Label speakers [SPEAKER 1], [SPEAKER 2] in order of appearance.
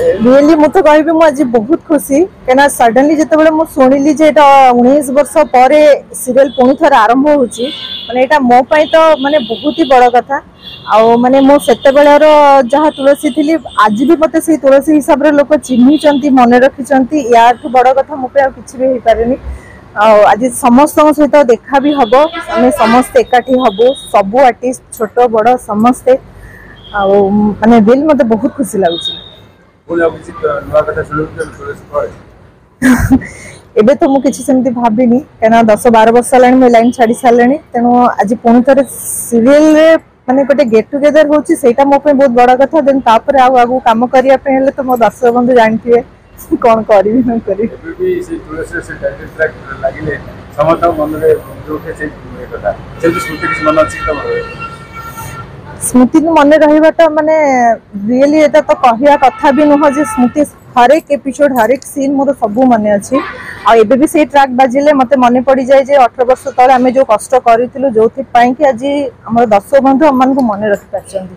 [SPEAKER 1] Really मु तो कहबी मु आज बहुत खुशी कना सडनली जेतेबेले मु सुनिली जे एटा 19 वर्ष परे सीरियल पुणी थर आरंभ होची माने एटा मो पई तो माने बहुत ही बड़ कथा आउ माने मो सेतेबेलेर जहा तुलसी थिली आज भी मते से तुलसी हिसाब रे लोक चिन्ही चंती मन रखी चंती यार बड़ कथा मो पे किछि भी हे पारेनी आज समस्त सहित देखा भी हम आम समस्ते एकाठी हबू सबू आर्टिस्ट छोट बड़ समस्ते माने दिल मते बहुत खुशी लगुच एबे तो मुझे सेमती भाविनी क्या 10-12 वर्ष है मुझे लाइन छाड़ी सारे तेणु आज पुणी थे सीरियल माने गोटे गेट टुगेदर होची सेटा मो पे बहुत बड़ा कथा देन तापर आगु काम करिया पे हेले तो मो दर्शक बंधु जानथिए कौन करी न करी
[SPEAKER 2] भी से तुलसी से डायरेक्ट ट्रैक लागिले समस्त मन रे जो के से कथा से स्मृति किस मन अछि त
[SPEAKER 1] स्मृति मन रहिबाटा माने रियली एटा तो कहिया कथा भी नुह जे स्मृति हर एक एपिसोड हर एक सीन मोर सबू मन अछि आ एबे भी से ट्रैक बाजिले मते मने पड़ी जाय जे 18 वर्ष तले आमे जो कष्ट करिथिलु जोथि पई कि आज हमर दर्शक बंधु हमन को मने रखि पाछन।